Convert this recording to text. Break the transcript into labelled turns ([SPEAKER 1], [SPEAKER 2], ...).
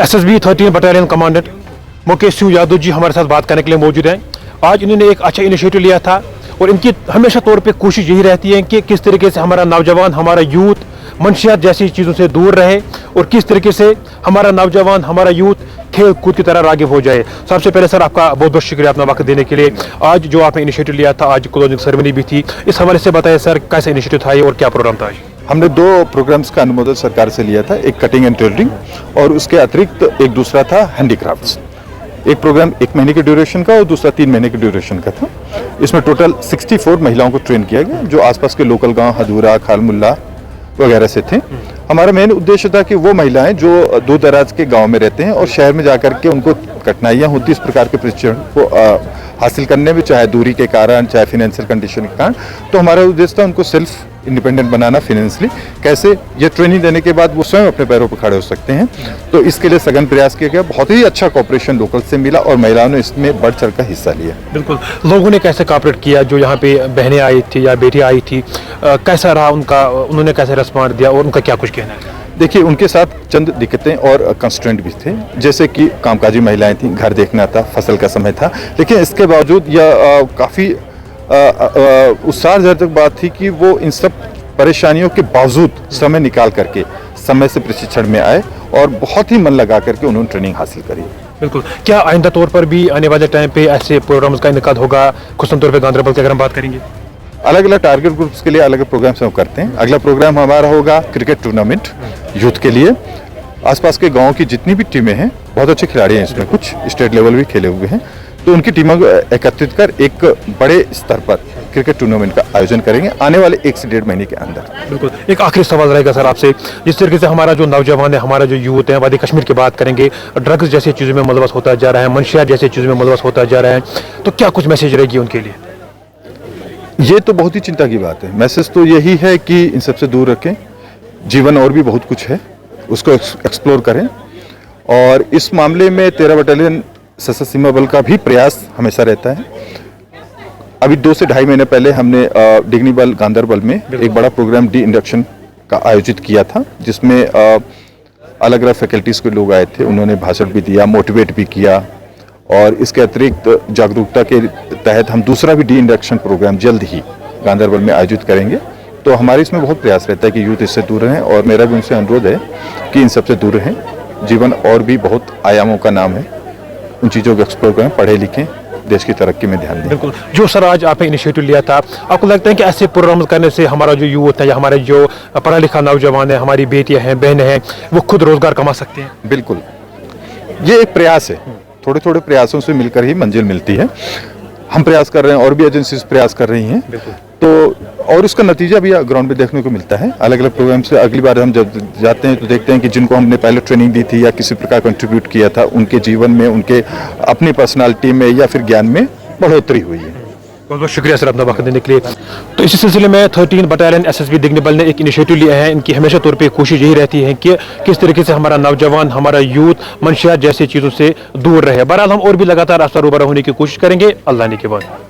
[SPEAKER 1] SSB 13 battalion commandant Mukesh Singh Yadav ji हमारे साथ बात करने के लिए मौजूद हैं। आज इन्होंने एक अच्छा इनिशिएटिव लिया था और इनकी हमेशा तौर पे कोशिश यही रहती है कि किस तरीके से हमारा नौजवान, हमारा यूथ मंशियात जैसी चीज़ों से दूर रहे और किस तरीके से हमारा नौजवान, हमारा यूथ खेल कूद की तरह राग़िब हो जाए। सबसे पहले सर आपका बहुत बहुत शुक्रिया अपना वक्त देने के लिए। आज जो आपने इनिशिएटिव लिया था, आज क्लोजिंग सेरेमनी भी थी, इस हवाले से बताइए सर कैसा इनिशिएटिव था ये और क्या प्रोग्राम था आज?
[SPEAKER 2] हमने दो प्रोग्राम्स का अनुमोदन सरकार से लिया था, एक कटिंग एंड टेलरिंग और उसके अतिरिक्त एक दूसरा था हैंडीक्राफ्ट्स। एक प्रोग्राम 1 महीने के ड्यूरेशन का और दूसरा 3 महीने के ड्यूरेशन का था। इसमें टोटल 64 महिलाओं को ट्रेन किया गया जो आसपास के लोकल गांव हदूरा, खालमुल्ला वगैरह से थे। हमारा मेन उद्देश्य था कि वो महिलाएं जो दूर दराज के गांव में रहते हैं और शहर में जाकर के उनको कठिनाइयां होती इस प्रकार के प्रशिक्षण को हासिल करने में, चाहे दूरी के कारण, चाहे फाइनेंशियल कंडीशन के कारण, तो हमारा उद्देश्य था उनको सेल्फ इंडिपेंडेंट बनाना फिनेंशियली। कैसे ये ट्रेनिंग देने के बाद वो स्वयं अपने पैरों पर खड़े हो सकते हैं, तो इसके लिए सघन प्रयास किया गया। बहुत ही अच्छा कोऑपरेशन लोकल से मिला और महिलाओं ने इसमें बढ़ चढ़ कर हिस्सा लिया।
[SPEAKER 1] बिल्कुल, लोगों ने कैसे कोऑपरेट किया? जो यहाँ पे बहनें आई थी या बेटी आई थी, कैसा रहा उनका, उन्होंने कैसे रिस्पॉन्ड दिया और उनका क्या कुछ कहना है?
[SPEAKER 2] देखिए, उनके साथ चंद दिक्कतें और कंस्ट्रेंट भी थे, जैसे कि कामकाजी महिलाएं थीं, घर देखना था, फसल का समय था, लेकिन इसके बावजूद यह काफ़ी उत्साहजनक बात थी कि वो इन सब परेशानियों के बावजूद समय निकाल करके समय से प्रशिक्षण में आए और बहुत ही मन लगा करके उन्होंने ट्रेनिंग हासिल करी।
[SPEAKER 1] बिल्कुल, क्या आइंदा तौर पर भी आने वाले टाइम पे ऐसे प्रोग्राम्स का इनेकाद होगा? खुसूसन तौर पे गांधरबल की अगर हम बात करेंगे,
[SPEAKER 2] अलग अलग टारगेट ग्रुप्स के लिए अलग अलग प्रोग्राम्स हम करते हैं। अगला प्रोग्राम हमारा होगा क्रिकेट टूर्नामेंट यूथ के लिए। आसपास के गाँव की जितनी भी टीमें हैं, बहुत अच्छे खिलाड़ी हैं, इसमें कुछ स्टेट लेवल भी खेले हुए हैं, तो उनकी टीमों को एकत्रित कर एक बड़े स्तर पर क्रिकेट टूर्नामेंट का आयोजन करेंगे आने वाले 1 से 1.5 महीने के अंदर।
[SPEAKER 1] बिल्कुल, एक आखिरी सवाल रहेगा सर आपसे, जिस तरीके से हमारा जो नौजवान है, हमारा जो यूथ है, वादी कश्मीर की बात करेंगे, ड्रग्स जैसी चीज़ों में मुलवस होता जा रहा है, मंशियात जैसी चीज़ों में मुलवस होता जा रहा है, तो क्या कुछ मैसेज रहेगी उनके लिए?
[SPEAKER 2] ये तो बहुत ही चिंता की बात है। मैसेज तो यही है कि इन सबसे दूर रखें, जीवन और भी बहुत कुछ है, उसको एक्सप्लोर करें। और इस मामले में 13 बटालियन सशस्त्र सीमा बल का भी प्रयास हमेशा रहता है। अभी 2 से ढाई महीने पहले हमने डिग्नी बल गांधरबल में एक बड़ा प्रोग्राम डी इंडक्शन का आयोजित किया था, जिसमें अलग अलग फैकल्टीज़ के लोग आए थे, उन्होंने भाषण भी दिया, मोटिवेट भी किया। और इसके अतिरिक्त जागरूकता के तहत हम दूसरा भी डी इंडक्शन प्रोग्राम जल्द ही गांधरबल में आयोजित करेंगे। तो हमारे इसमें बहुत प्रयास रहता है कि यूथ इससे दूर रहें और मेरा भी उनसे अनुरोध है कि इन सबसे दूर रहें। जीवन और भी बहुत आयामों का नाम है, उन चीज़ों को एक्सप्लोर करें, पढ़े लिखें, देश की तरक्की में ध्यान दें।
[SPEAKER 1] बिल्कुल, जो सर आज आपने इनिशिएटिव लिया था, आपको लगता है कि ऐसे प्रोग्राम करने से हमारा जो यूथ है या हमारे जो पढ़ा लिखा नौजवान है, हमारी बेटियां हैं, बहनें हैं, वो खुद रोजगार कमा सकते हैं?
[SPEAKER 2] बिल्कुल, ये एक प्रयास है, थोड़े थोड़े प्रयासों से मिलकर ही मंजिल मिलती है। हम प्रयास कर रहे हैं और भी एजेंसीज प्रयास कर रही हैं, तो और उसका नतीजा भी ग्राउंड में देखने को मिलता है। अलग अलग प्रोग्राम से अगली बार हम जब जाते हैं तो देखते हैं कि जिनको हमने पहले ट्रेनिंग दी थी या किसी प्रकार कंट्रीब्यूट किया था, उनके जीवन में, उनके अपनी पर्सनालिटी में या फिर ज्ञान में बढ़ोतरी हुई है।
[SPEAKER 1] बहुत बहुत शुक्रिया सर अपना वक्त देने के लिए। तो इसी सिलसिले में 13 बटालियन एसएसबी डिग्नी बल ने एक इनिशिएटिव लिया है। इनकी हमेशा तौर पे कोशिश यही रहती है कि किस तरीके से हमारा नौजवान, हमारा यूथ मंशियात जैसी चीज़ों से दूर रहे। बहरहाल हम और भी लगातार रास्ता रूबरा होने की कोशिश करेंगे। अल्लाह ने के बाद।